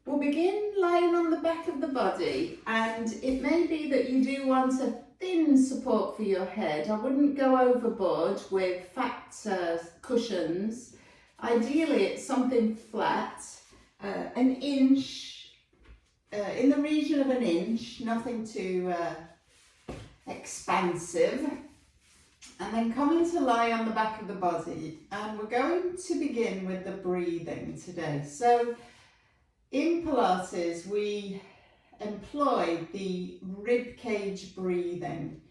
We'll begin lying on the back of the body, and it may be that you do want a thin support for your head. I wouldn't go overboard with fat cushions. Ideally it's something flat, an inch, in the region of an inch, nothing too expansive. And then coming to lie on the back of the body, and we're going to begin with the breathing today. So in Pilates, we employ the ribcage breathing.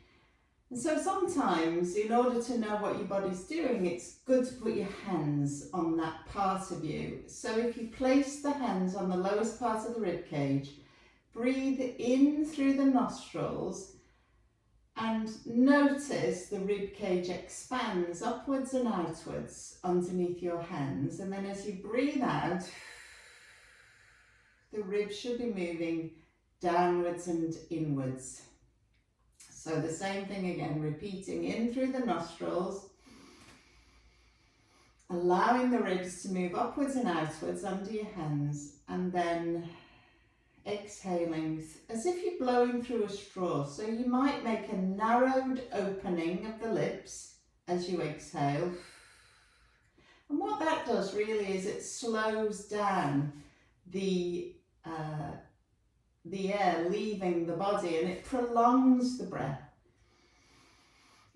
And so sometimes, in order to know what your body's doing, it's good to put your hands on that part of you. So if you place the hands on the lowest part of the ribcage, breathe in through the nostrils and notice the ribcage expands upwards and outwards underneath your hands. And then as you breathe out, the ribs should be moving downwards and inwards. So the same thing again, repeating in through the nostrils, allowing the ribs to move upwards and outwards under your hands, and then exhaling as if you're blowing through a straw. So you might make a narrowed opening of the lips as you exhale. And what that does really is it slows down the air leaving the body, and it prolongs the breath.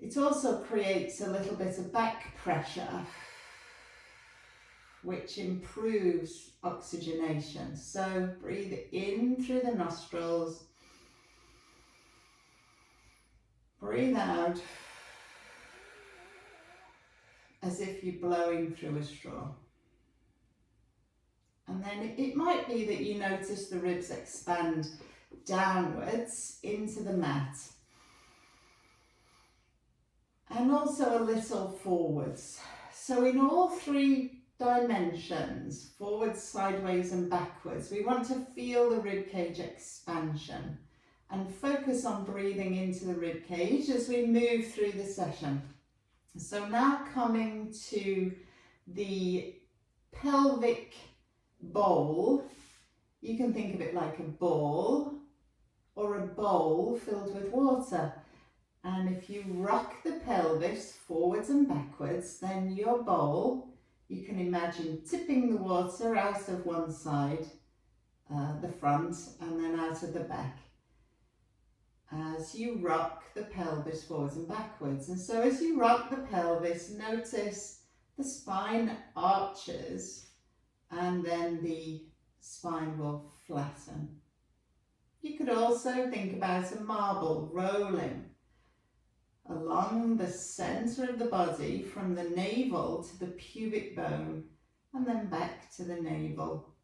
It also creates a little bit of back pressure, which improves oxygenation. So breathe in through the nostrils, breathe out as if you're blowing through a straw. And then it might be that you notice the ribs expand downwards into the mat, and also a little forwards. So in all three dimensions, forwards, sideways and backwards, we want to feel the ribcage expansion and focus on breathing into the ribcage as we move through the session. So now coming to the pelvic bowl. You can think of it like a ball or a bowl filled with water. And if you rock the pelvis forwards and backwards, then your bowl, you can imagine tipping the water out of one side, the front, and then out of the back, as you rock the pelvis forwards and backwards. And so as you rock the pelvis, notice the spine arches, and then the spine will flatten. You could also think about a marble rolling along the center of the body from the navel to the pubic bone, and then back to the navel.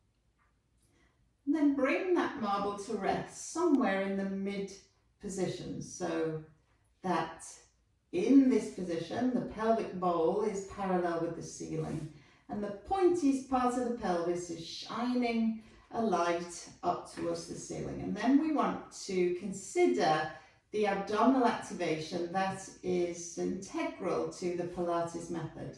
And then bring that marble to rest somewhere in the mid position, so that in this position the pelvic bowl is parallel with the ceiling, and the pointiest part of the pelvis is shining a light up towards the ceiling. And then we want to consider the abdominal activation that is integral to the Pilates method.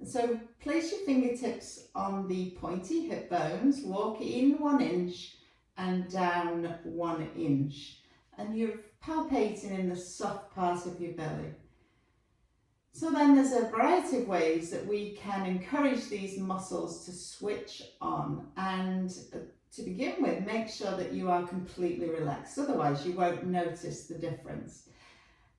And so place your fingertips on the pointy hip bones, walk in 1 inch and down 1 inch. And you're palpating in the soft part of your belly. So then there's a variety of ways that we can encourage these muscles to switch on, and to begin with, make sure that you are completely relaxed, otherwise you won't notice the difference.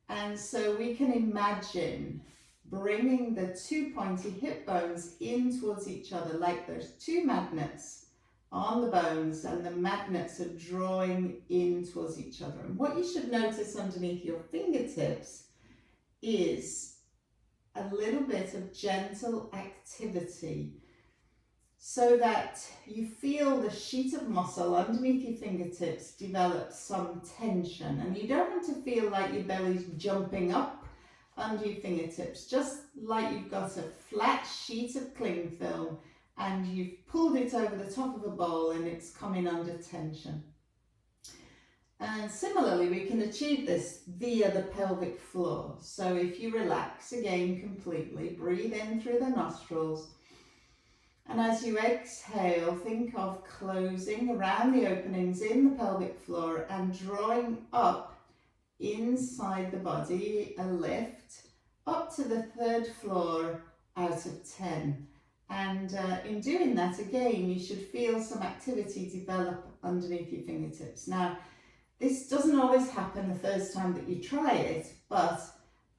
And so we can imagine bringing the two pointy hip bones in towards each other like there's two magnets on the bones, and the magnets are drawing in towards each other. And what you should notice underneath your fingertips is a little bit of gentle activity, so that you feel the sheet of muscle underneath your fingertips develop some tension. And you don't want to feel like your belly's jumping up under your fingertips, just like you've got a flat sheet of cling film and you've pulled it over the top of a bowl and it's coming under tension. And similarly, we can achieve this via the pelvic floor. So if you relax again completely, breathe in through the nostrils And as you exhale, think of closing around the openings in the pelvic floor and drawing up inside the body, a lift up to the 3rd floor out of 10. And in doing that, again, you should feel some activity develop underneath your fingertips. Now, this doesn't always happen the first time that you try it, but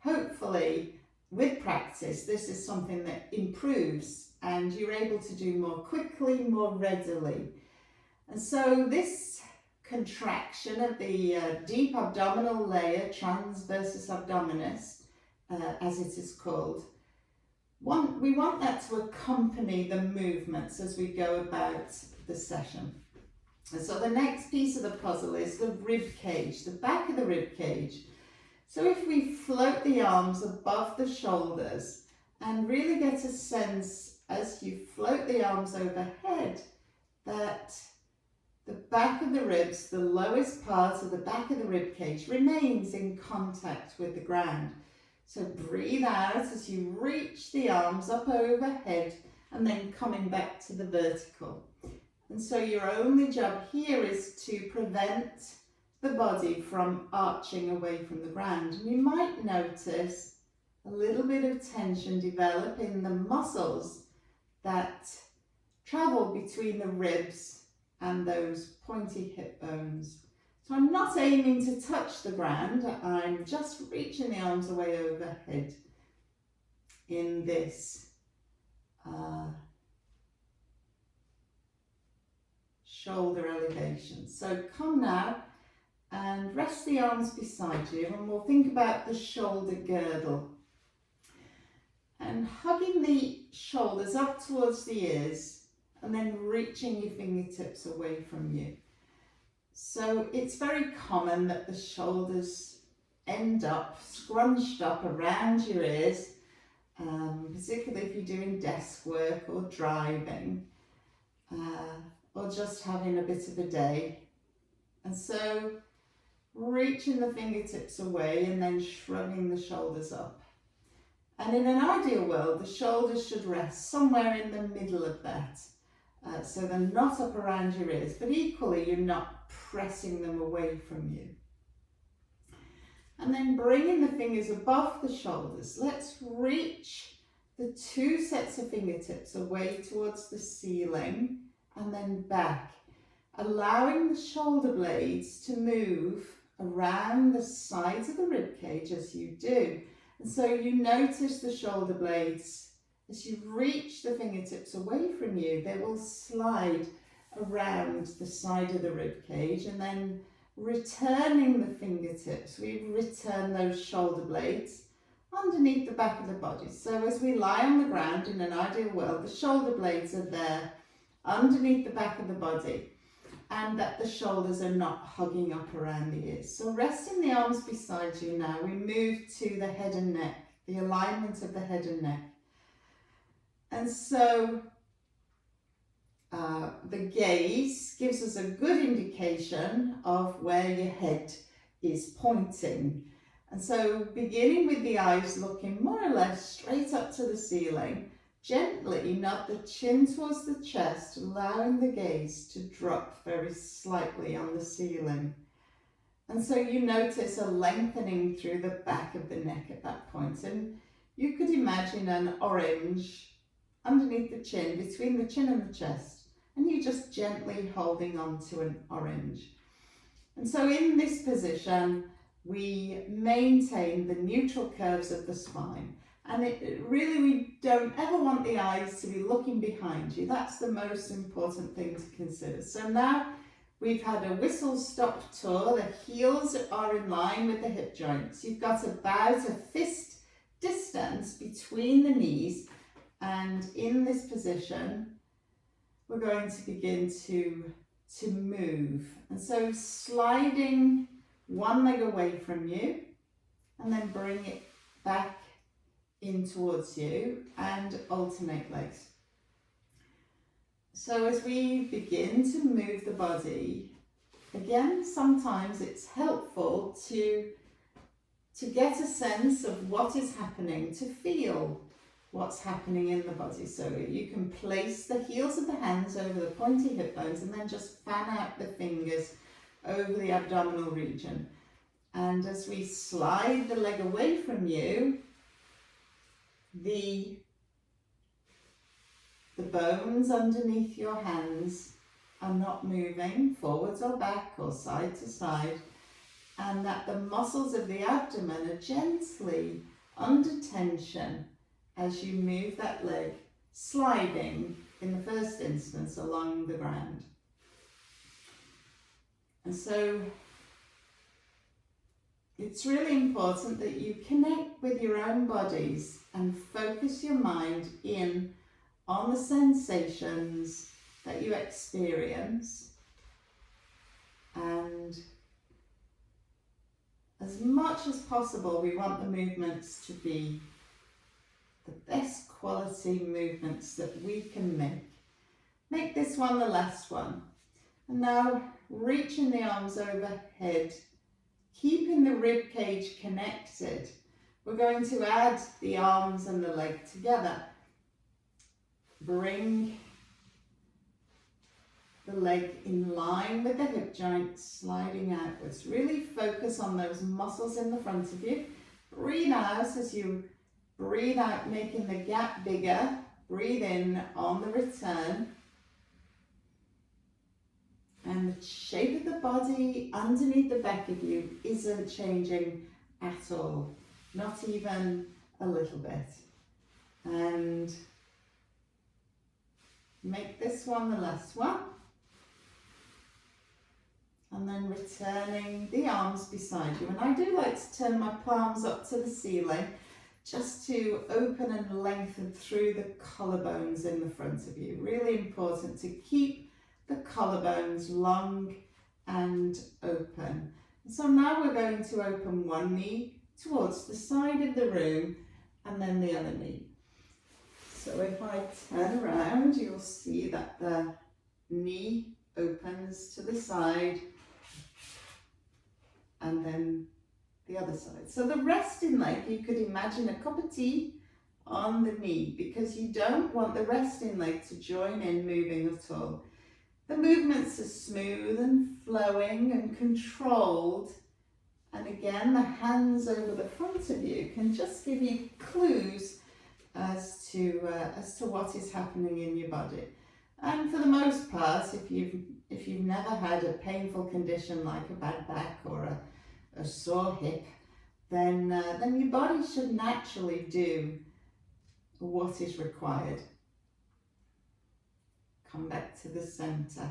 hopefully with practice, this is something that improves and you're able to do more quickly, more readily. And so this contraction of the deep abdominal layer, transversus abdominis, as it is called, we want that to accompany the movements as we go about the session. And so the next piece of the puzzle is the rib cage, the back of the rib cage. So if we float the arms above the shoulders and really get a sense as you float the arms overhead that the back of the ribs, the lowest part of the back of the rib cage, remains in contact with the ground. So breathe out as you reach the arms up overhead and then coming back to the vertical. And so your only job here is to prevent the body from arching away from the ground. And you might notice a little bit of tension develop in the muscles that travel between the ribs and those pointy hip bones. So I'm not aiming to touch the ground, I'm just reaching the arms away overhead in this shoulder elevation. So come now and rest the arms beside you and we'll think about the shoulder girdle. And hugging the shoulders up towards the ears and then reaching your fingertips away from you. So it's very common that the shoulders end up scrunched up around your ears, particularly if you're doing desk work or driving or just having a bit of a day. And so reaching the fingertips away and then shrugging the shoulders up. And in an ideal world, the shoulders should rest somewhere in the middle of that. So they're not up around your ears, but equally you're not pressing them away from you. And then bringing the fingers above the shoulders, let's reach the 2 sets of fingertips away towards the ceiling and then back, allowing the shoulder blades to move around the sides of the rib cage as you do. And so you notice the shoulder blades, as you reach the fingertips away from you, they will slide around the side of the rib cage and then returning the fingertips, we return those shoulder blades underneath the back of the body. So as we lie on the ground in an ideal world, the shoulder blades are there underneath the back of the body and that the shoulders are not hugging up around the ears. So resting the arms beside you now, we move to the head and neck, the alignment of the head and neck. And so the gaze gives us a good indication of where your head is pointing. And so beginning with the eyes looking more or less straight up to the ceiling, gently nod the chin towards the chest, allowing the gaze to drop very slightly on the ceiling. And so you notice a lengthening through the back of the neck at that point. And you could imagine an orange underneath the chin, between the chin and the chest. And you're just gently holding on to an orange. And so in this position, we maintain the neutral curves of the spine. And really, we don't ever want the eyes to be looking behind you. That's the most important thing to consider. So now we've had a whistle stop tour. The heels are in line with the hip joints. You've got about a fist distance between the knees. And in this position, we're going to begin to move. And so sliding one leg away from you and then bring it back in towards you and alternate legs. So as we begin to move the body, again, sometimes it's helpful to get a sense of what is happening, to feel what's happening in the body. So you can place the heels of the hands over the pointy hip bones and then just fan out the fingers over the abdominal region. And as we slide the leg away from you, the bones underneath your hands are not moving forwards or back or side to side, and that the muscles of the abdomen are gently under tension as you move that leg, sliding in the first instance along the ground. And so it's really important that you connect with your own bodies and focus your mind in on the sensations that you experience, and as much as possible we want the movements to be the best quality movements that we can make. Make this one the last one. And now reaching the arms overhead, keeping the rib cage connected. We're going to add the arms and the leg together. Bring the leg in line with the hip joint, sliding outwards. Really focus on those muscles in the front of you. Breathe out as you breathe out, making the gap bigger. Breathe in on the return. And the shape of the body underneath the back of you isn't changing at all. Not even a little bit. And make this one the last one. And then returning the arms beside you. And I do like to turn my palms up to the ceiling just to open and lengthen through the collarbones in the front of you. Really important to keep the collarbones long and open. And so now we're going to open one knee towards the side of the room and then the other knee. So if I turn around, you'll see that the knee opens to the side and then the other side. So the resting leg, you could imagine a cup of tea on the knee, because you don't want the resting leg to join in moving at all. The movements are smooth and flowing and controlled. And again, the hands over the front of you can just give you clues as to what is happening in your body. And for the most part, if you've never had a painful condition like a bad back or a sore hip, then your body should naturally do what is required. Come back to the center.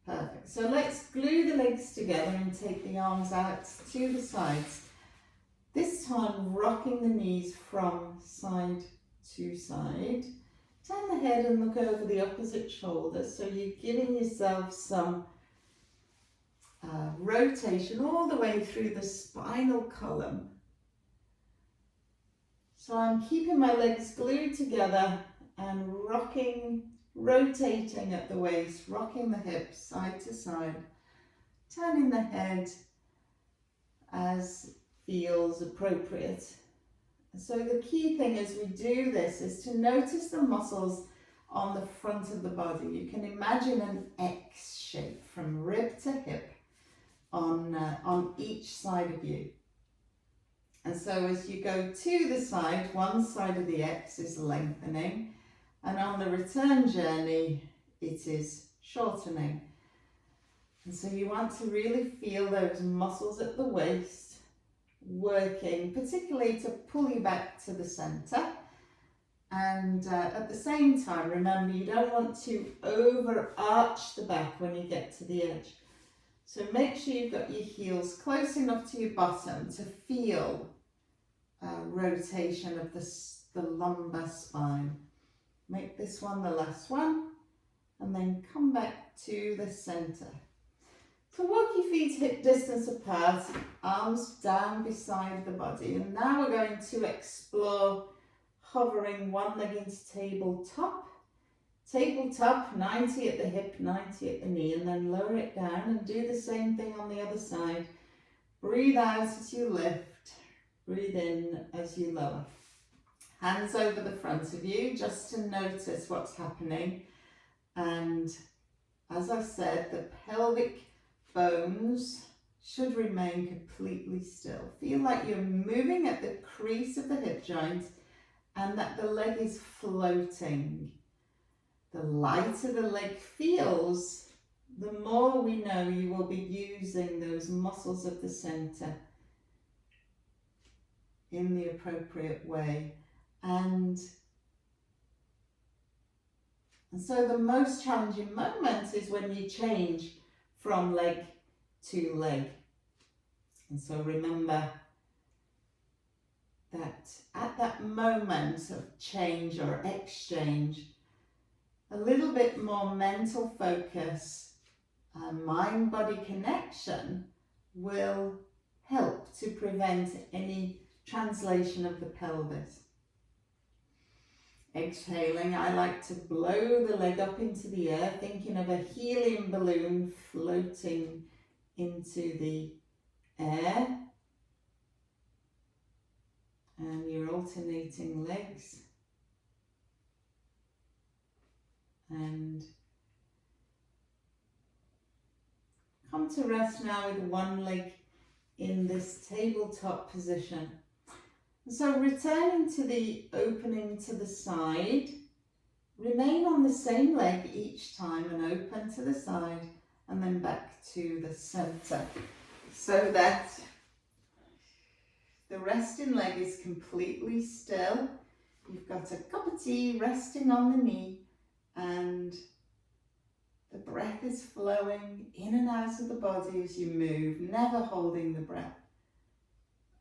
Perfect. So let's glue the legs together and take the arms out to the sides. This time rocking the knees from side to side. Turn the head and look over the opposite shoulder, so you're giving yourself some rotation all the way through the spinal column. So I'm keeping my legs glued together and rocking, rotating at the waist, rocking the hips side to side, turning the head as feels appropriate. So the key thing as we do this is to notice the muscles on the front of the body. You can imagine an X shape from rib to hip on each side of you. And so as you go to the side, one side of the X is lengthening, and on the return journey, it is shortening. And so you want to really feel those muscles at the waist working, particularly to pull you back to the center. And at the same time, remember, you don't want to overarch the back when you get to the edge. So make sure you've got your heels close enough to your bottom to feel rotation of the lumbar spine. Make this one the last one, and then come back to the center. So walk your feet hip distance apart, arms down beside the body. And now we're going to explore hovering one leg into tabletop. Tabletop, 90 at the hip, 90 at the knee, and then lower it down and do the same thing on the other side. Breathe out as you lift, breathe in as you lower. Hands over the front of you just to notice what's happening. And as I said, the pelvic bones should remain completely still. Feel like you're moving at the crease of the hip joint and that the leg is floating. The lighter the leg feels, the more we know you will be using those muscles of the center in the appropriate way. And so the most challenging moment is when you change from leg to leg. And so remember that at that moment of change or exchange, a little bit more mental focus and mind-body connection will help to prevent any translation of the pelvis. Exhaling, I like to blow the leg up into the air, thinking of a helium balloon floating into the air. And you're alternating legs. And come to rest now with one leg in this tabletop position. So returning to the opening to the side, remain on the same leg each time and open to the side and then back to the center, so that the resting leg is completely still. You've got a cup of tea resting on the knee and the breath is flowing in and out of the body as you move, never holding the breath.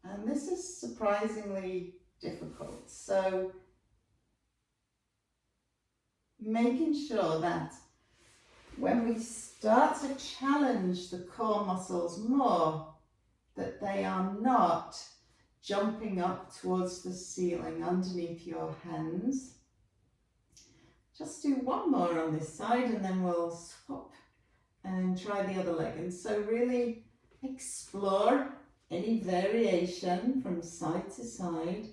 And this is surprisingly difficult. So making sure that when we start to challenge the core muscles more, that they are not jumping up towards the ceiling underneath your hands. Just do one more on this side and then we'll swap and try the other leg. And so really explore any variation from side to side,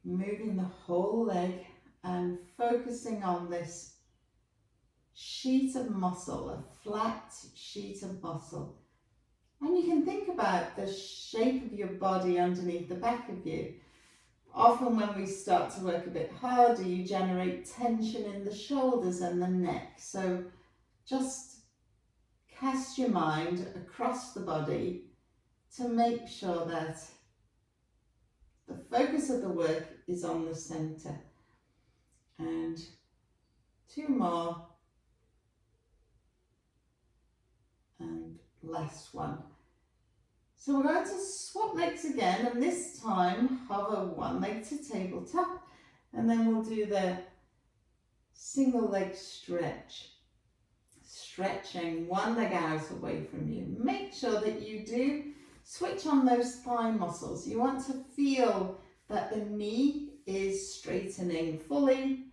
moving the whole leg and focusing on this sheet of muscle, a flat sheet of muscle. And you can think about the shape of your body underneath the back of you. Often when we start to work a bit harder, you generate tension in the shoulders and the neck. So just cast your mind across the body to make sure that the focus of the work is on the center. And two more. And last one. So we're going to swap legs again, and this time hover one leg to tabletop, and then we'll do the single leg stretch. Stretching one leg out away from you. Make sure that you do switch on those thigh muscles. You want to feel that the knee is straightening fully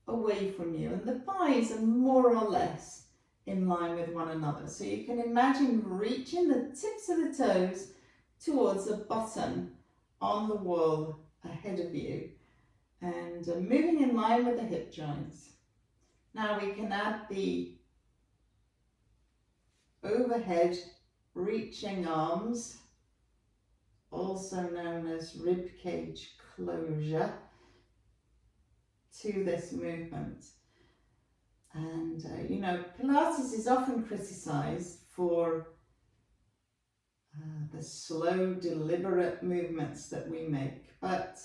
away from you, and the thighs are more or less in line with one another. So you can imagine reaching the tips of the toes towards a button on the wall ahead of you and moving in line with the hip joints. Now we can add the overhead reaching arms, also known as ribcage closure, to this movement. And, you know, Pilates is often criticised for the slow, deliberate movements that we make. But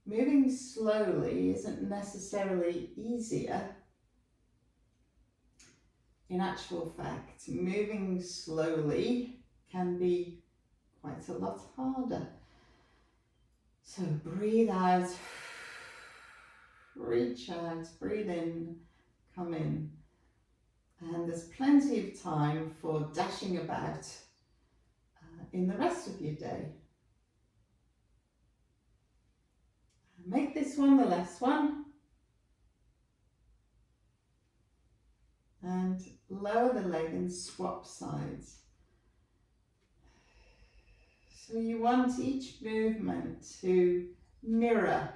moving slowly isn't necessarily easier. In actual fact, moving slowly can be quite a lot harder. So breathe out, reach out, breathe in, come in, and there's plenty of time for dashing about in the rest of your day. Make this one the last one, and lower the leg and swap sides. So you want each movement to mirror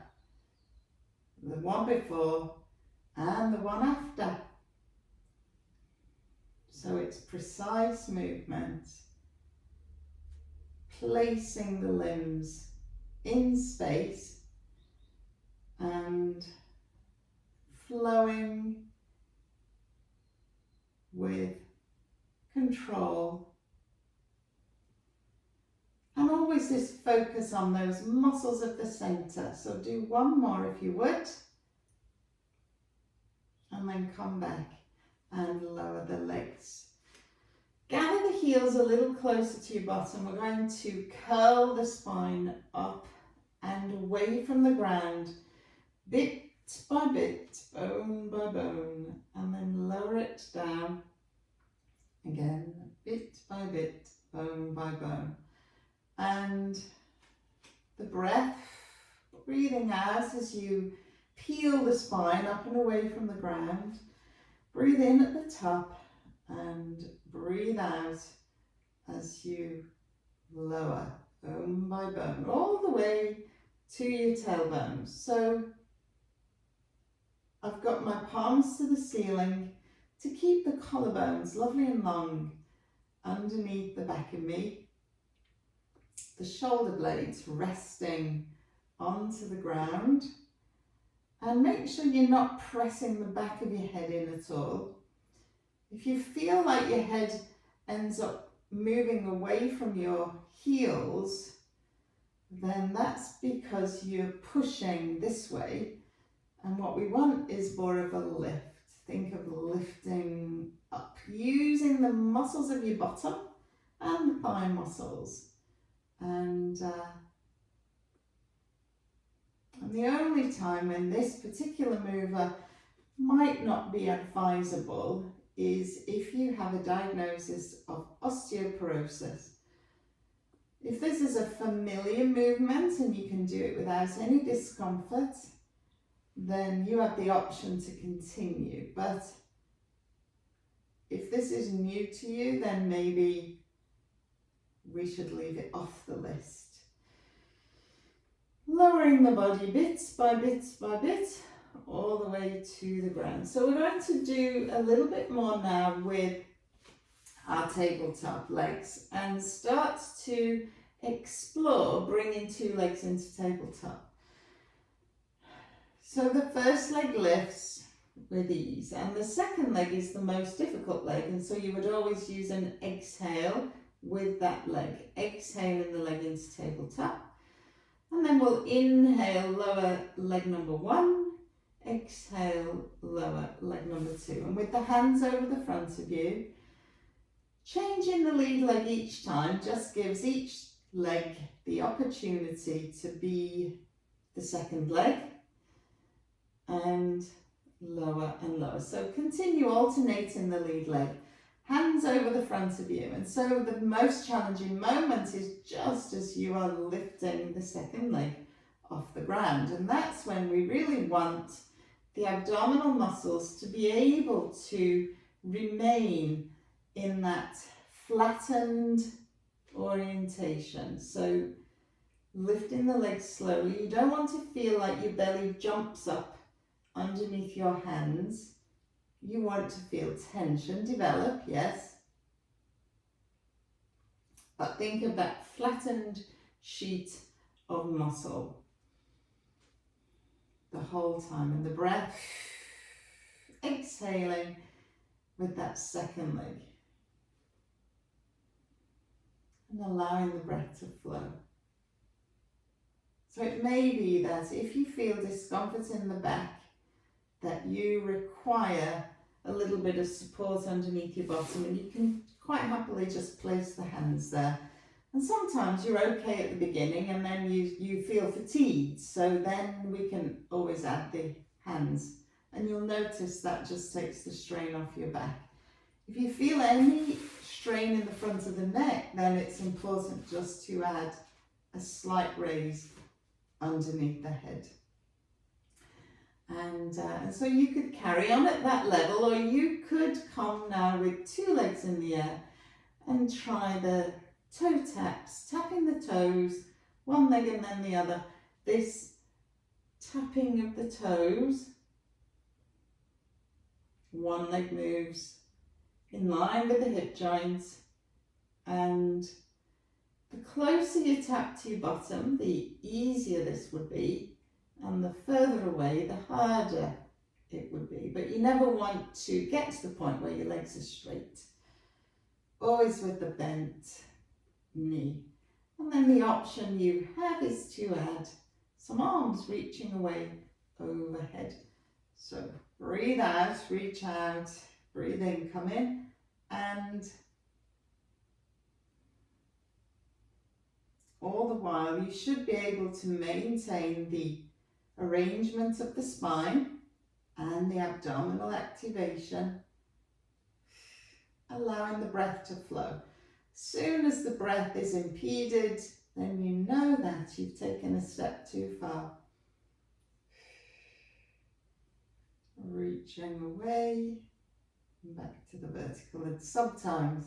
the one before and the one after. So it's precise movement, placing the limbs in space and flowing with control. And always this focus on those muscles of the center. So do one more if you would. And then come back and lower the legs. Gather the heels a little closer to your bottom. We're going to curl the spine up and away from the ground, bit by bit, bone by bone, and then lower it down again, bit by bit, bone by bone. And the breath, breathing out as you peel the spine up and away from the ground. Breathe in at the top and breathe out as you lower, bone by bone, all the way to your tailbones. So I've got my palms to the ceiling to keep the collarbones lovely and long underneath the back of me. The shoulder blades resting onto the ground. And make sure you're not pressing the back of your head in at all. If you feel like your head ends up moving away from your heels, then that's because you're pushing this way. And what we want is more of a lift. Think of lifting up, using the muscles of your bottom and the thigh muscles. And the only time when this particular mover might not be advisable is if you have a diagnosis of osteoporosis. If this is a familiar movement and you can do it without any discomfort, then you have the option to continue. But if this is new to you, then maybe we should leave it off the list. Lowering the body bit by bit by bit, all the way to the ground. So we're going to do a little bit more now with our tabletop legs and start to explore bringing two legs into tabletop. So the first leg lifts with ease and the second leg is the most difficult leg, and so you would always use an exhale with that leg. Exhaling the leg into tabletop. And then we'll inhale, lower leg number one, exhale, lower leg number two. And with the hands over the front of you, changing the lead leg each time just gives each leg the opportunity to be the second leg, and lower and lower. So continue alternating the lead leg, hands over the front of you. And so the most challenging moment is just as you are lifting the second leg off the ground. And that's when we really want the abdominal muscles to be able to remain in that flattened orientation. So lifting the legs slowly. You don't want to feel like your belly jumps up underneath your hands. You want to feel tension develop, yes. But think of that flattened sheet of muscle the whole time. And the breath, exhaling with that second leg. And allowing the breath to flow. So it may be that if you feel discomfort in the back, that you require a little bit of support underneath your bottom, and you can quite happily just place the hands there. And sometimes you're okay at the beginning and then you feel fatigued, so then we can always add the hands, and you'll notice that just takes the strain off your back. If you feel any strain in the front of the neck, then it's important just to add a slight raise underneath the head. And so you could carry on at that level, or you could come now with two legs in the air and try the toe taps, tapping the toes, one leg and then the other. This tapping of the toes. One leg moves in line with the hip joints, and the closer you tap to your bottom, the easier this would be, and the further away, the harder it would be. But you never want to get to the point where your legs are straight. Always with the bent knee. And then the option you have is to add some arms reaching away overhead. So breathe out, reach out, breathe in, come in, and all the while you should be able to maintain the arrangement of the spine and the abdominal activation, allowing the breath to flow. Soon as the breath is impeded, then you know that you've taken a step too far. Reaching away, back to the vertical, and sometimes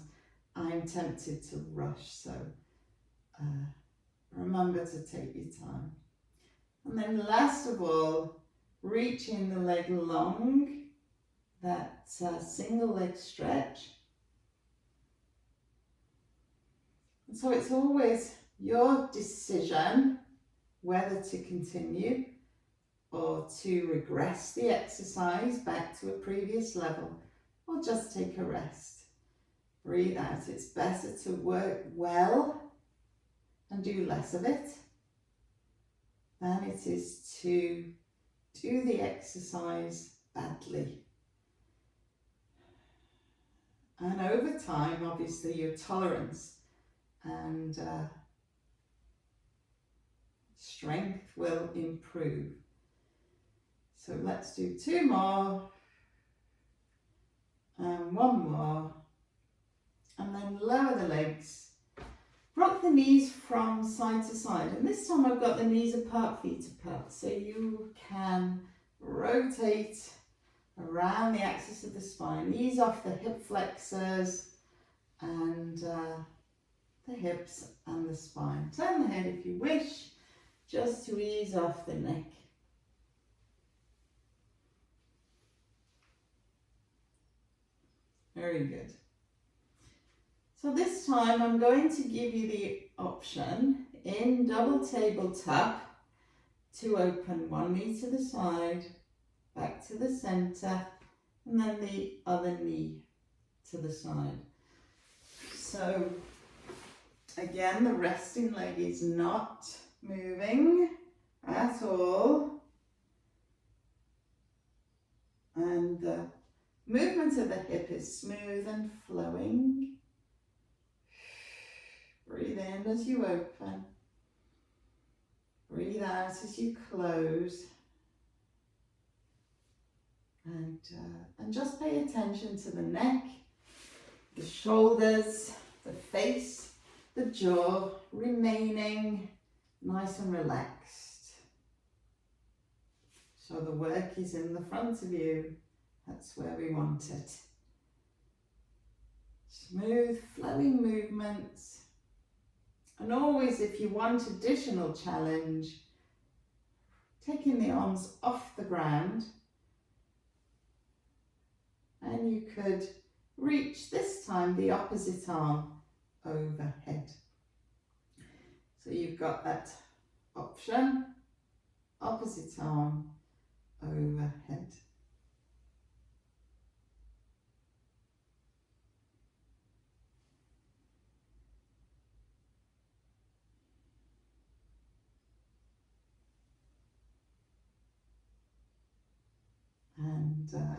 I'm tempted to rush, so remember to take your time. And then last of all, reaching the leg long, that single leg stretch. And so it's always your decision whether to continue or to regress the exercise back to a previous level, or just take a rest. Breathe out. It's better to work well and do less of it than it is to do the exercise badly. And over time, obviously, your tolerance and strength will improve. So let's do 2 more and 1 more, and then lower the legs. Rock the knees from side to side, and this time I've got the knees apart, feet apart, so you can rotate around the axis of the spine, ease off the hip flexors and the hips and the spine. Turn the head if you wish, just to ease off the neck. Very good. So this time I'm going to give you the option in double tabletop to open one knee to the side, back to the center, and then the other knee to the side. So again, the resting leg is not moving at all, and the movement of the hip is smooth and flowing. Breathe in as you open. Breathe out as you close. And just pay attention to the neck, the shoulders, the face, the jaw, remaining nice and relaxed. So the work is in the front of you. That's where we want it. Smooth, flowing movements. And always, if you want additional challenge, taking the arms off the ground, and you could reach this time the opposite arm overhead. So you've got that option, opposite arm overhead.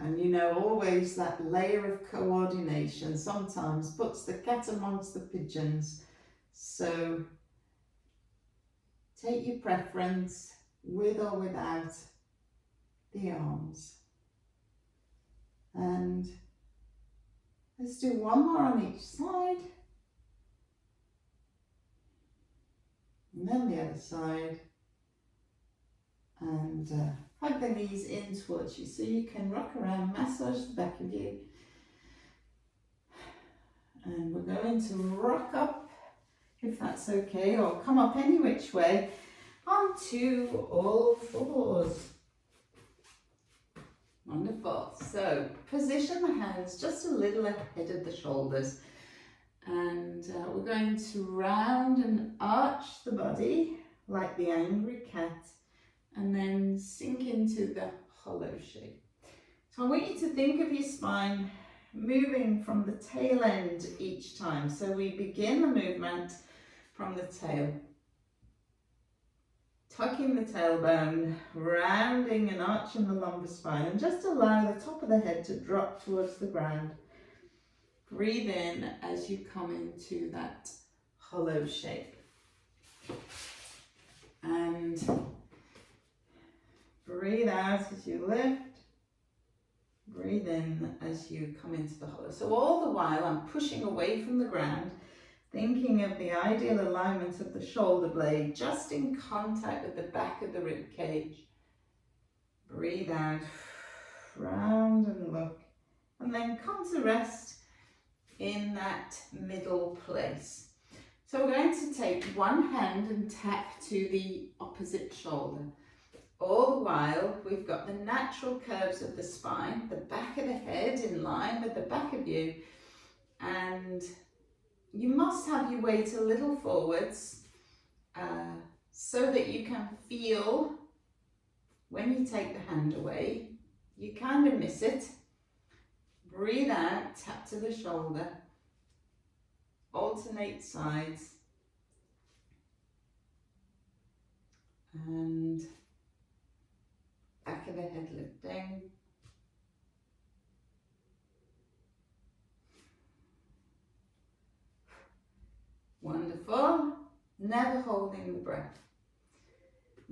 And you know, always that layer of coordination sometimes puts the cat amongst the pigeons. So take your preference with or without the arms. And let's do 1 more on each side. And then the other side. And hug the knees in towards you so you can rock around, massage the back of you. And we're going to rock up, if that's okay, or come up any which way. onto all fours. Wonderful. So position the hands just a little ahead of the shoulders, and we're going to round and arch the body like the angry cat, and then sink into the hollow shape. So I want you to think of your spine moving from the tail end each time. So we begin the movement from the tail, tucking the tailbone, rounding and arching the lumbar spine, and just allow the top of the head to drop towards the ground. Breathe in as you come into that hollow shape. And breathe out as you lift. Breathe in as you come into the hollow. So all the while I'm pushing away from the ground, thinking of the ideal alignment of the shoulder blade just in contact with the back of the rib cage. Breathe out, round and look, and then come to rest in that middle place. So we're going to take one hand and tap to the opposite shoulder. All the while we've got the natural curves of the spine, the back of the head in line with the back of you, and you must have your weight a little forwards so that you can feel when you take the hand away. You kind of miss it. Breathe out, tap to the shoulder, alternate sides, and back of the head lifting. Wonderful. Never holding the breath.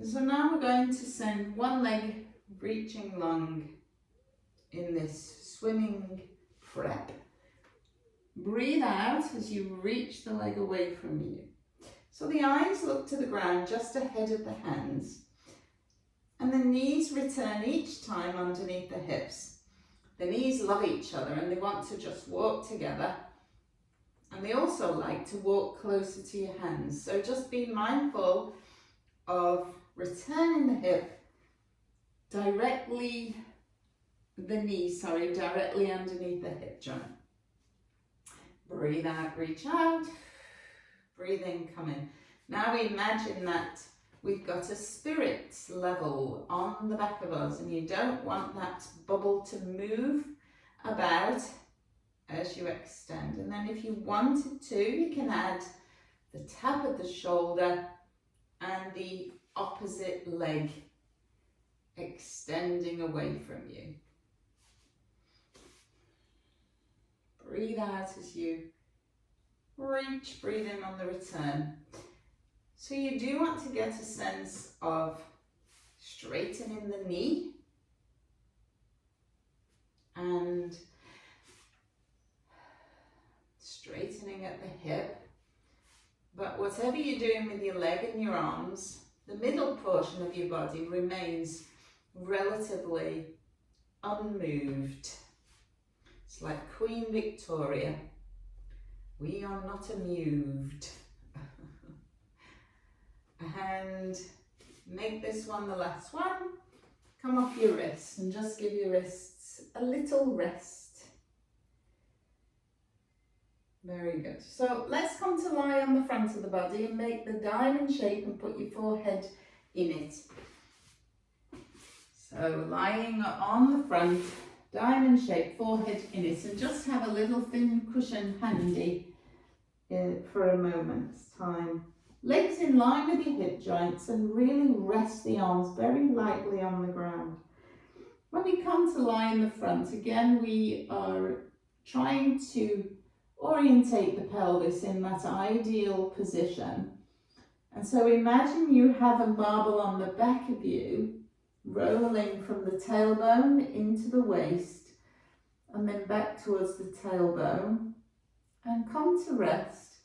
So now we're going to send one leg reaching long in this swimming prep. Breathe out as you reach the leg away from you. So the eyes look to the ground just ahead of the hands, and the knees return each time underneath the hips. The knees love each other and they want to just walk together, and they also like to walk closer to your hands. So just be mindful of returning the hip directly underneath the hip joint. Breathe out, reach out. Breathe in, come in. Now we imagine that we've got a spirit level on the back of us, and you don't want that bubble to move about as you extend. And then if you wanted to, you can add the tap of the shoulder and the opposite leg extending away from you. Breathe out as you reach, breathe in on the return. So you do want to get a sense of straightening the knee and straightening at the hip. But whatever you're doing with your leg and your arms, the middle portion of your body remains relatively unmoved. It's like Queen Victoria. We are not amused. And make this one the last one. Come off your wrists and just give your wrists a little rest. Very good. So let's come to lie on the front of the body and make the diamond shape and put your forehead in it. So lying on the front, diamond shape, forehead in it, and just have a little thin cushion handy for a moment's time. Legs in line with your hip joints, and really rest the arms very lightly on the ground. When we come to lie in the front, again we are trying to orientate the pelvis in that ideal position. And so imagine you have a marble on the back of you, rolling from the tailbone into the waist, and then back towards the tailbone, and come to rest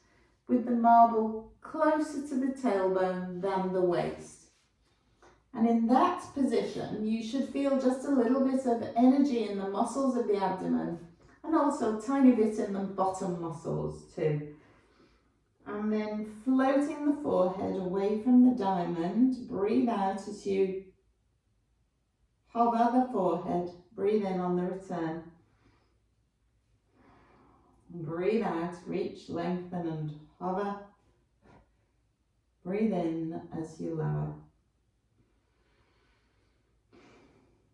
with the marble closer to the tailbone than the waist. And in that position, you should feel just a little bit of energy in the muscles of the abdomen, and also a tiny bit in the bottom muscles too. And then floating the forehead away from the diamond. Breathe out as you hover the forehead. Breathe in on the return. Breathe out, reach, lengthen and hover. Breathe in as you lower.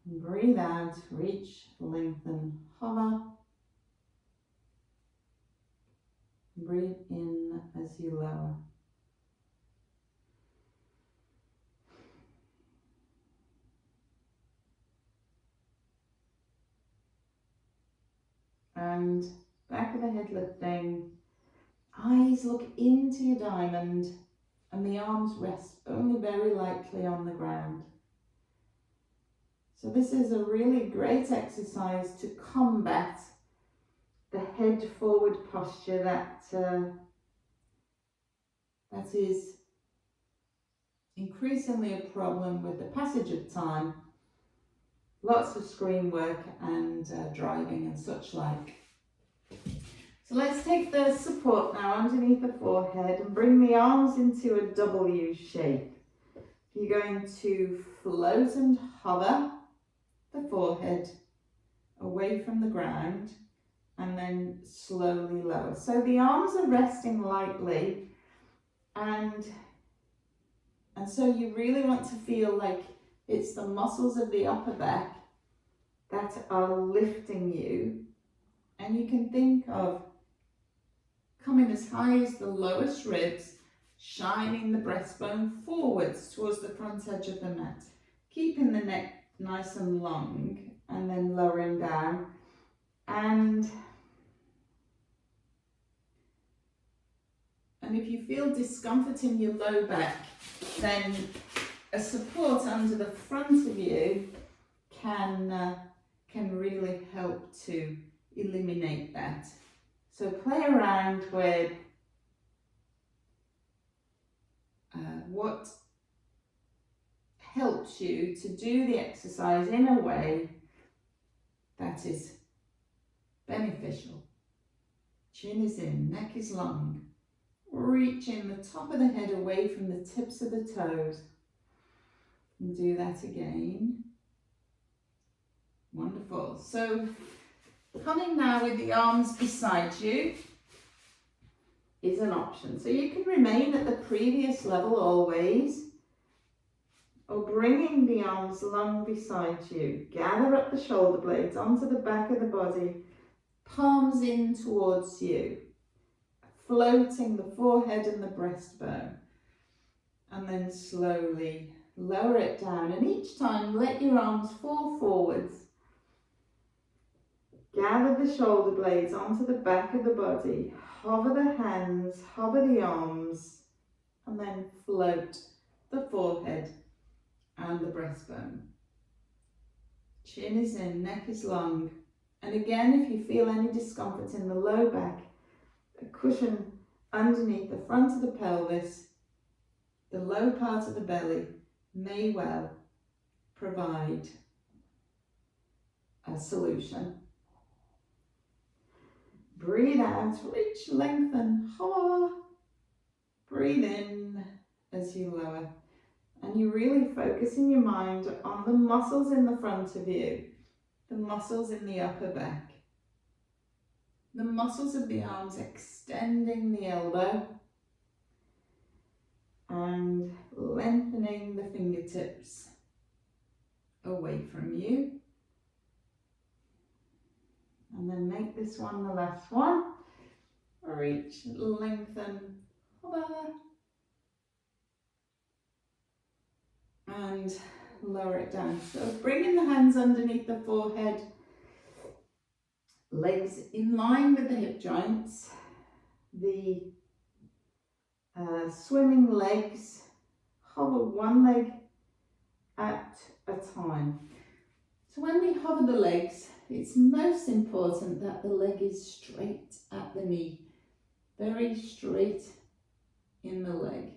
Breathe out, reach, lengthen, hover. Breathe in as you lower. And back of the head lifting. Eyes look into your diamond and the arms rest only very lightly on the ground. So this is a really great exercise to combat the head forward posture that is increasingly a problem with the passage of time. Lots of screen work and driving and such like. So let's take the support now underneath the forehead and bring the arms into a W shape. You're going to float and hover the forehead away from the ground and then slowly lower. So the arms are resting lightly and so you really want to feel like it's the muscles of the upper back that are lifting you, and you can think of coming as high as the lowest ribs, shining the breastbone forwards towards the front edge of the mat, keeping the neck nice and long and then lowering down. And if you feel discomfort in your low back, then a support under the front of you can really help to eliminate that. So play around with what helps you to do the exercise in a way that is beneficial. Chin is in, neck is long. Reaching the top of the head away from the tips of the toes. And do that again. Wonderful. So coming now with the arms beside you is an option. So you can remain at the previous level always, or bringing the arms long beside you. Gather up the shoulder blades onto the back of the body, palms in towards you, floating the forehead and the breastbone, and then slowly lower it down, and each time let your arms fall forwards. Gather the shoulder blades onto the back of the body, hover the hands, hover the arms, and then float the forehead and the breastbone. Chin is in, neck is long, and again, if you feel any discomfort in the low back, a cushion underneath the front of the pelvis, the low part of the belly may well provide a solution. Breathe out, reach, lengthen, hover. Breathe in as you lower. And you really focus in your mind on the muscles in the front of you, the muscles in the upper back, the muscles of the arms extending the elbow and lengthening the fingertips away from you. And then make this one the last one. Reach, lengthen, hover. And lower it down. So bringing the hands underneath the forehead, legs in line with the hip joints, the swimming legs, hover one leg at a time. So when we hover the legs, it's most important that the leg is straight at the knee, very straight in the leg.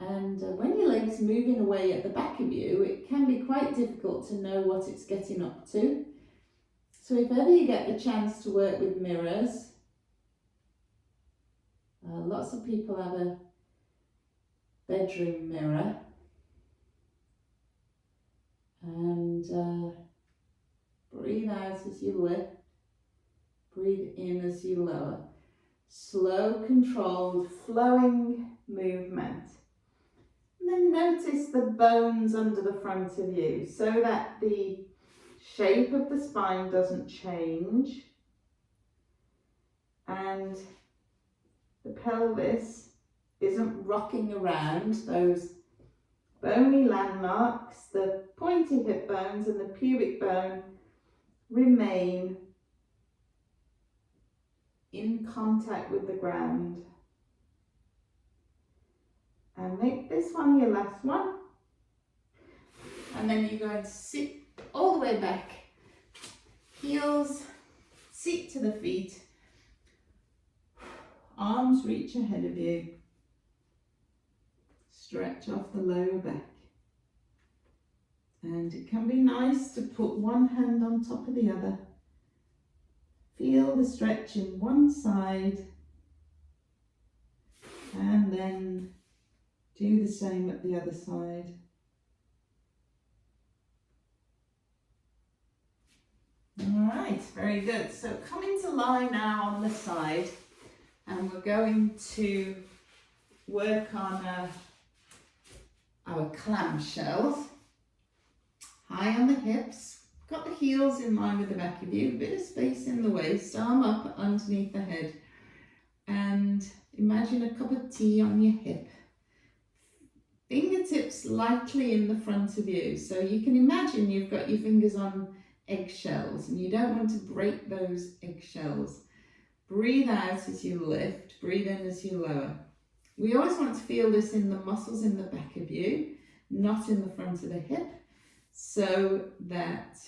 And when your leg's moving away at the back of you, it can be quite difficult to know what it's getting up to. So if ever you get the chance to work with mirrors, lots Lots of people have a bedroom mirror. And breathe out as you lift. Breathe in as you lower. Slow, controlled, flowing movement. And then notice the bones under the front of you so that the shape of the spine doesn't change. And the pelvis isn't rocking around. Those bony landmarks, the pointy hip bones and the pubic bone remain in contact with the ground. And make this one your last one. And then you're going to sit all the way back. Heels, seat to the feet. Arms reach ahead of you. Stretch off the lower back. And it can be nice to put one hand on top of the other. Feel the stretch in one side. And then do the same at the other side. All right, very good. So coming to lie now on the side, and we're going to work on our clamshells. High on the hips, got the heels in line with the back of you, a bit of space in the waist, arm up underneath the head, and imagine a cup of tea on your hip. Fingertips lightly in the front of you, so you can imagine you've got your fingers on eggshells and you don't want to break those eggshells. Breathe out as you lift, breathe in as you lower. We always want to feel this in the muscles in the back of you, not in the front of the hip, so that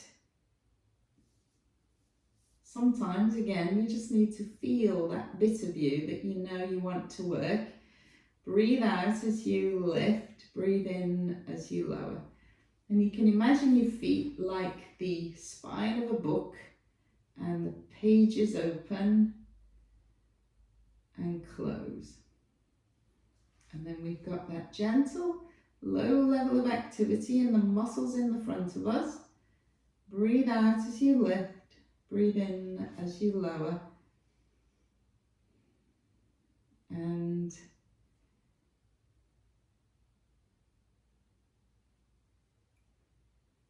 sometimes, again, you just need to feel that bit of you that you know you want to work. Breathe out as you lift, breathe in as you lower. And you can imagine your feet like the spine of a book and the pages open and close. And then we've got that gentle, low level of activity in the muscles in the front of us. Breathe out as you lift, breathe in as you lower. And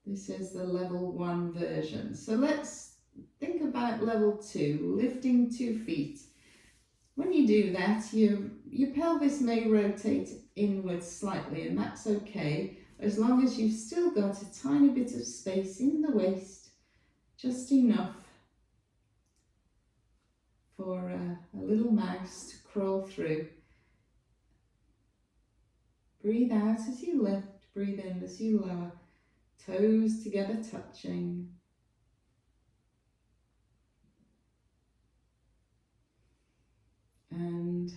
this is the level 1 version. So let's think about level 2, lifting 2 feet. When you do that, your pelvis may rotate inwards slightly, and that's okay, as long as you've still got a tiny bit of space in the waist, just enough for a little mouse to crawl through. Breathe out as you lift, breathe in as you lower, toes together touching. And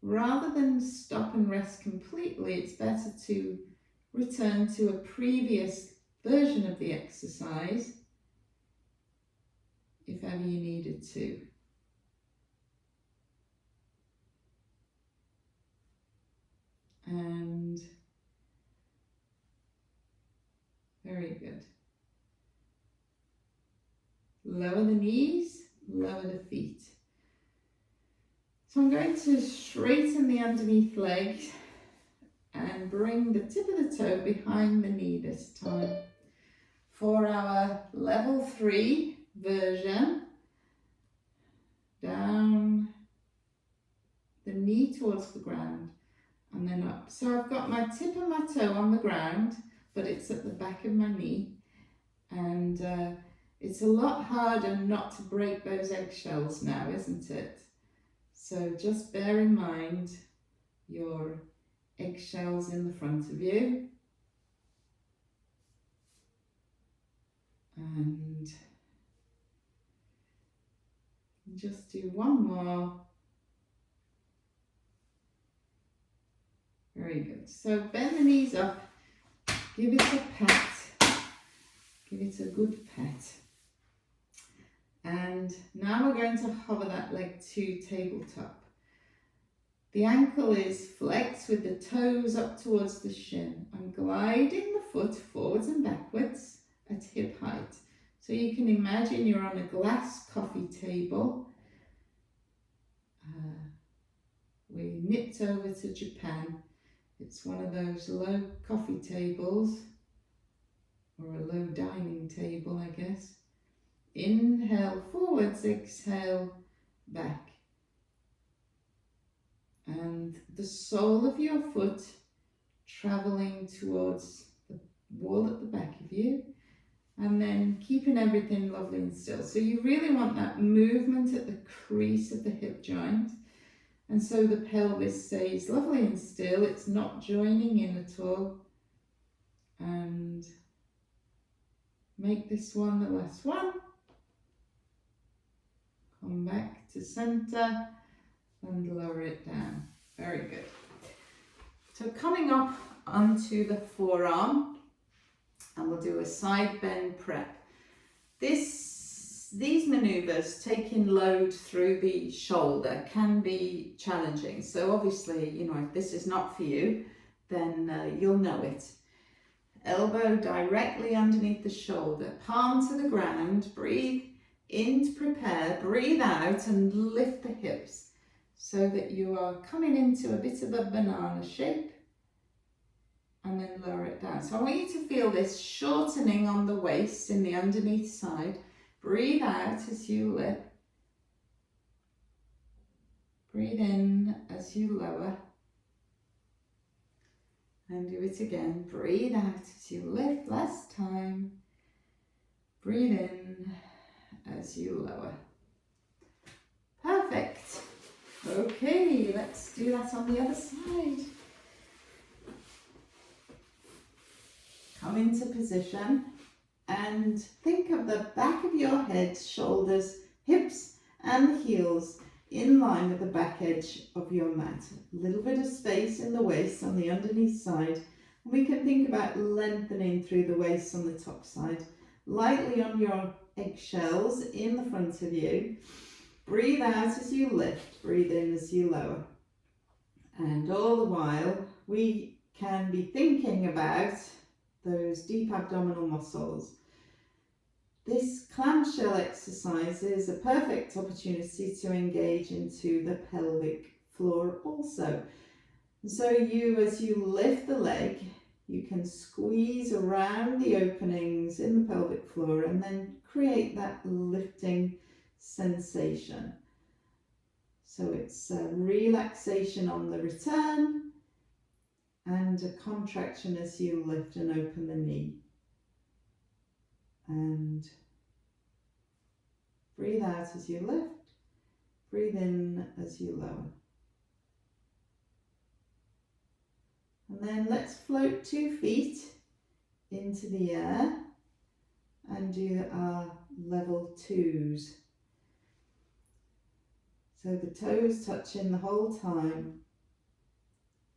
rather than stop and rest completely, it's better to return to a previous version of the exercise if ever you needed to. And very good. Lower the knees, lower the feet. So I'm going to straighten the underneath legs and bring the tip of the toe behind the knee this time. For our level 3 version, down, the knee towards the ground and then up. So I've got my tip of my toe on the ground, but it's at the back of my knee, and it's a lot harder not to break those eggshells now, isn't it? So just bear in mind your eggshells in the front of you. And just do one more. Very good. So bend the knees up, give it a pat, give it a good pat. And now we're going to hover that leg to tabletop. The ankle is flexed with the toes up towards the shin. I'm gliding the foot forwards and backwards at hip height. So you can imagine you're on a glass coffee table. We nipped over to Japan. It's one of those low coffee tables, or a low dining table, I guess. Inhale forwards, exhale back. And the sole of your foot traveling towards the wall at the back of you, and then keeping everything lovely and still. So you really want that movement at the crease of the hip joint, and so the pelvis stays lovely and still. It's not joining in at all. And make this one the last one. Come back to center and lower it down. Very good. So coming up onto the forearm, and we'll do a side bend prep. These maneuvers, taking load through the shoulder, can be challenging. So obviously, you know, if this is not for you, then you'll know it. Elbow directly underneath the shoulder, palm to the ground, breathe in to prepare, breathe out and lift the hips so that you are coming into a bit of a banana shape, and then lower it down. So I want you to feel this shortening on the waist in the underneath side. Breathe out as you lift. Breathe in as you lower. And do it again. Breathe out as you lift. Last time. Breathe in as you lower. Perfect. Okay, let's do that on the other side. Come into position and think of the back of your head, shoulders, hips and heels in line with the back edge of your mat. A little bit of space in the waist on the underneath side. We can think about lengthening through the waist on the top side. Lightly on your eggshells in the front of you. Breathe out as you lift, breathe in as you lower. And all the while we can be thinking about those deep abdominal muscles. This clamshell exercise is a perfect opportunity to engage into the pelvic floor also. And so as you lift the leg, you can squeeze around the openings in the pelvic floor and then create that lifting sensation. So it's a relaxation on the return and a contraction as you lift and open the knee. And breathe out as you lift, breathe in as you lower. And then let's float 2 feet into the air and do our level twos. So the toes touching the whole time.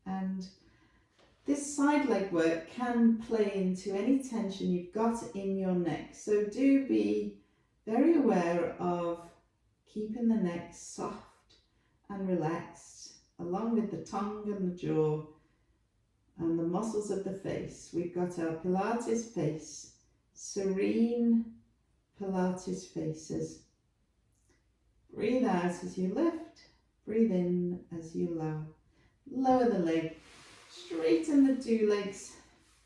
And this side leg work can play into any tension you've got in your neck. So do be very aware of keeping the neck soft and relaxed, along with the tongue and the jaw and the muscles of the face. We've got our Pilates face, serene Pilates faces. Breathe out as you lift, breathe in as you lower. Lower the leg, straighten the 2 legs,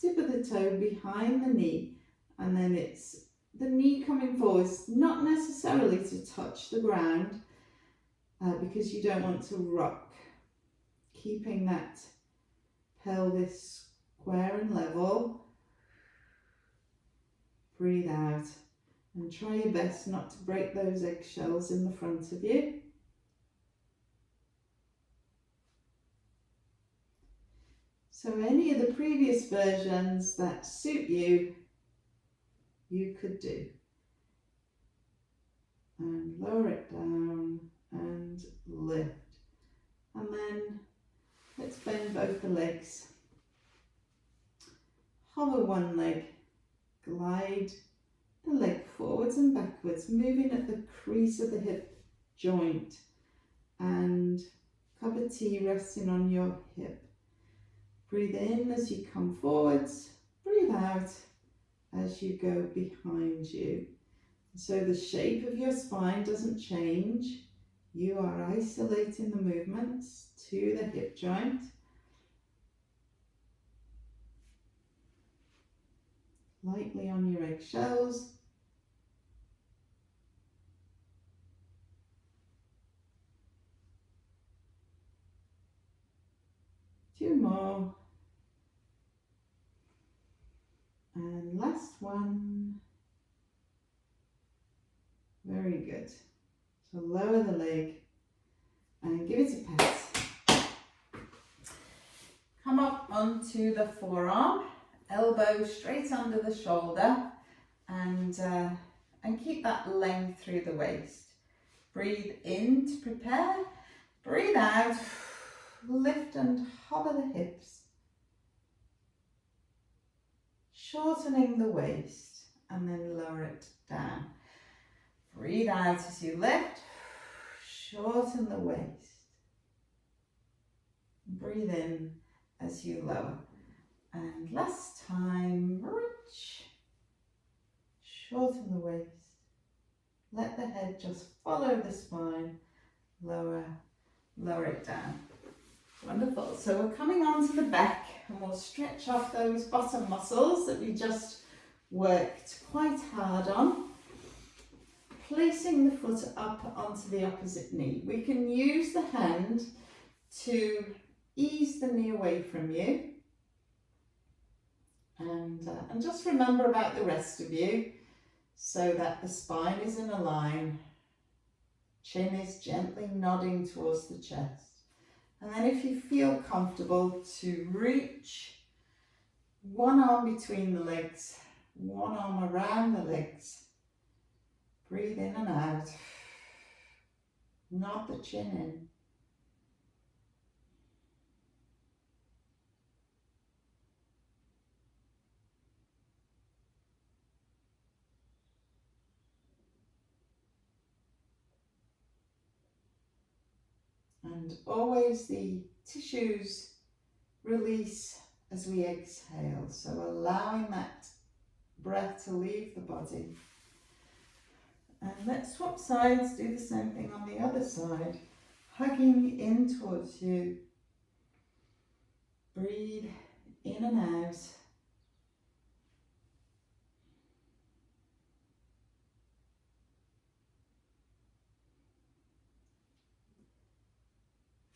tip of the toe behind the knee, and then it's the knee coming forwards, not necessarily to touch the ground because you don't want to rock. Keeping that pelvis square and level. Breathe out and try your best not to break those eggshells in the front of you. So any of the previous versions that suit you, you could do. And lower it down and lift. And then let's bend both the legs. Hover one leg, glide the leg forwards and backwards, moving at the crease of the hip joint, and cup of tea resting on your hip. Breathe in as you come forwards, breathe out as you go behind you. So the shape of your spine doesn't change. You are isolating the movements to the hip joint. Lightly on your eggshells. Two more. And last one. Very good. So lower the leg and give it a pat. Come up onto the forearm, elbow straight under the shoulder, and keep that length through the waist. Breathe in to prepare, breathe out, lift and hover the hips, shortening the waist, and then lower it down. Breathe out as you lift, shorten the waist. Breathe in as you lower. And last time, reach, shorten the waist. Let the head just follow the spine, lower it down. Wonderful. So we're coming onto the back and we'll stretch off those bottom muscles that we just worked quite hard on. Placing the foot up onto the opposite knee. We can use the hand to ease the knee away from you. And just remember about the rest of you, so that the spine is in a line, chin is gently nodding towards the chest. And then if you feel comfortable, to reach one arm between the legs, one arm around the legs. Breathe in and out. Nod the chin in. And always the tissues release as we exhale. So allowing that breath to leave the body. And let's swap sides, do the same thing on the other side. Hugging in towards you. Breathe in and out.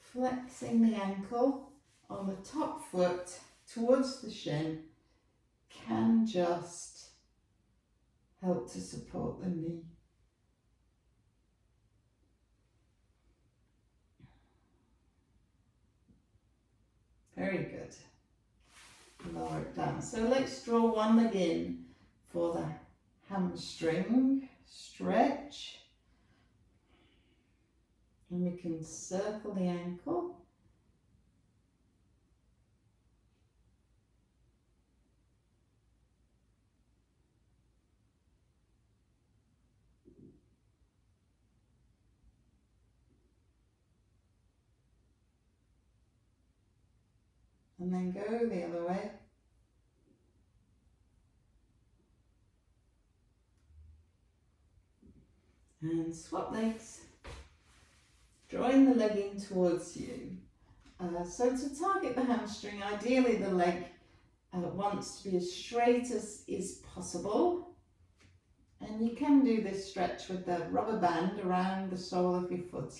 Flexing the ankle on the top foot towards the shin can just help to support the knee. Very good. Lower it down. So let's draw one leg in for the hamstring stretch. And we can circle the ankle. And then go the other way. And swap legs. Drawing the leg in towards you. So to target the hamstring, ideally the leg wants to be as straight as is possible. And you can do this stretch with the rubber band around the sole of your foot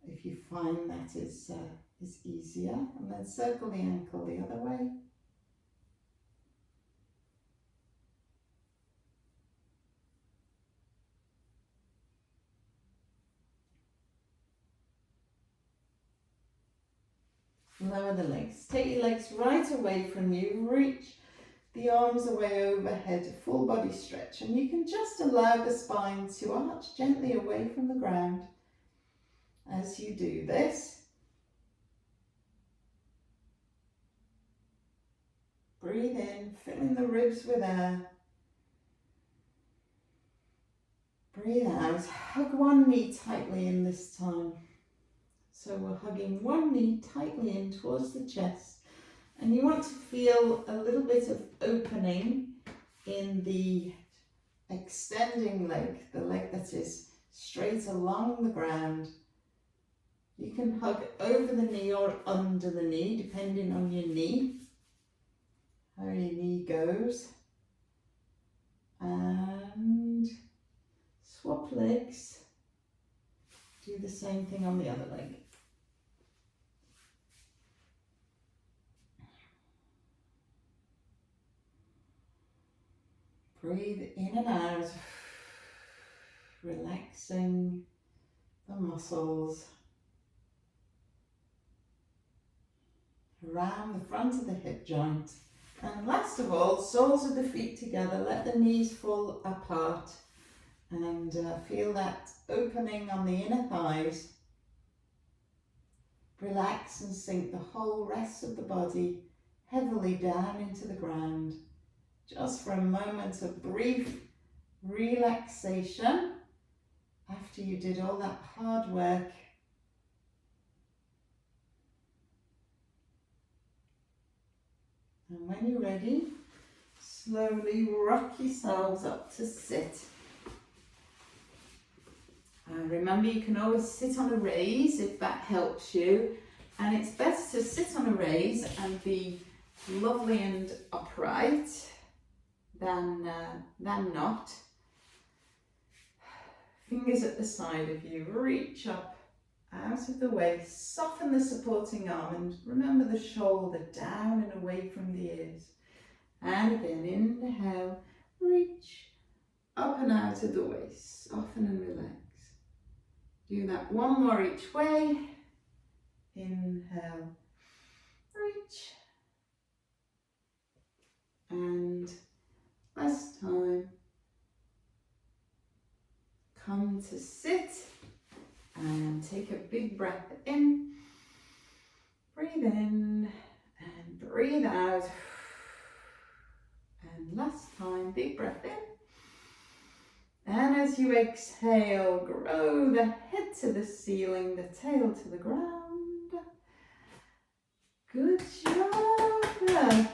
if you find that is easier. And then circle the ankle the other way. Lower the legs. Take your legs right away from you. Reach the arms away overhead, full body stretch. And you can just allow the spine to arch gently away from the ground as you do this. Breathe in, filling the ribs with air. Breathe out. Hug one knee tightly in this time. So we're hugging one knee tightly in towards the chest. And you want to feel a little bit of opening in the extending leg, the leg that is straight along the ground. You can hug over the knee or under the knee, depending on your knee, how your knee goes. And swap legs. Do the same thing on the other leg. Breathe in and out, relaxing the muscles around the front of the hip joint. And last of all, soles of the feet together, let the knees fall apart and feel that opening on the inner thighs. Relax and sink the whole rest of the body heavily down into the ground. Just for a moment of brief relaxation after you did all that hard work. And when you're ready, slowly rock yourselves up to sit. Remember, you can always sit on a raise if that helps you. And it's best to sit on a raise and be lovely and upright than not. Fingers at the side of you, reach up out of the waist, soften the supporting arm and remember the shoulder down and away from the ears. And again, inhale, reach up and out of the waist, soften and relax. Do that one more each way. Inhale, reach, and last time, come to sit and take a big breath in, breathe in and breathe out, and last time, big breath in, and as you exhale, grow the head to the ceiling, the tail to the ground. Good job.